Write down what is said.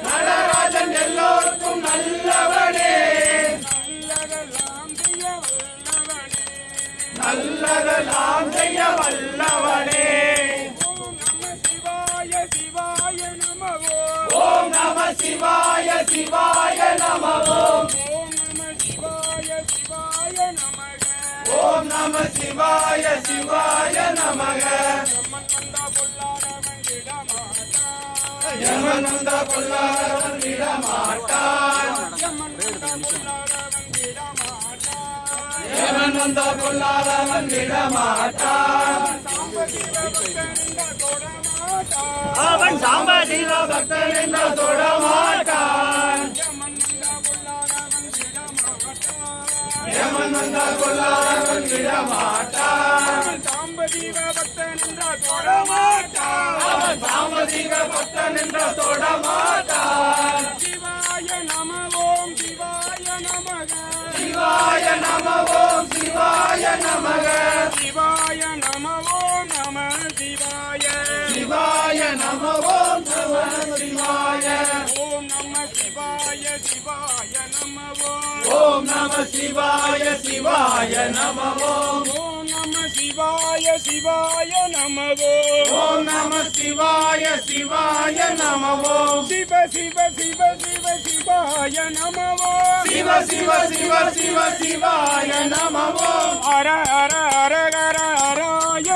நடராஜன் எல்லோருக்கும் நல்லவனே, நல்லதெல்லாம் செய்ய வல்லவனே. ஓம் நம சிவாய சிவாய நம ஓம். ஓம் நம சிவாய சிவாய நமக. யமன் வந்த கொல்லாரவன் விடமாட்டான், யமன் வந்த கொல்லாரவன் விடமாட்டான். அவன் சாம்பசிவ பக்தன் என்ற தொடமாட்டான், யமன் வந்த கொல்லாரவன் விடமாட்டான். சாம்பசிவ பக்தன் என்ற தொடமாட்டான், அவன் சாம்பசிவ பக்தன் என்ற தொடமாட்டான். சிவாய நம ஓம் சிவாய நமக, சிவாய நம ஓம் சிவாய நமக, சிவாய நம ஓம் நம சிவாய, சிவாய நம ஓம் நம சிவாய. ஓம் நம சிவாய சிவாய நம ஓம். ஓம் நம சிவாய சிவாய நம ஓம். ஓம் நம சிவாய சிவாய நம ஓம். ஓம் நம சிவாய சிவாய நம ஓம். சிவ சிவ சிவ சிவ சிவாய நம ஓம். சிவ சிவ சிவ சிவ சிவாய நம ஓம். ஹர ஹர ஹர ஹர ஹராய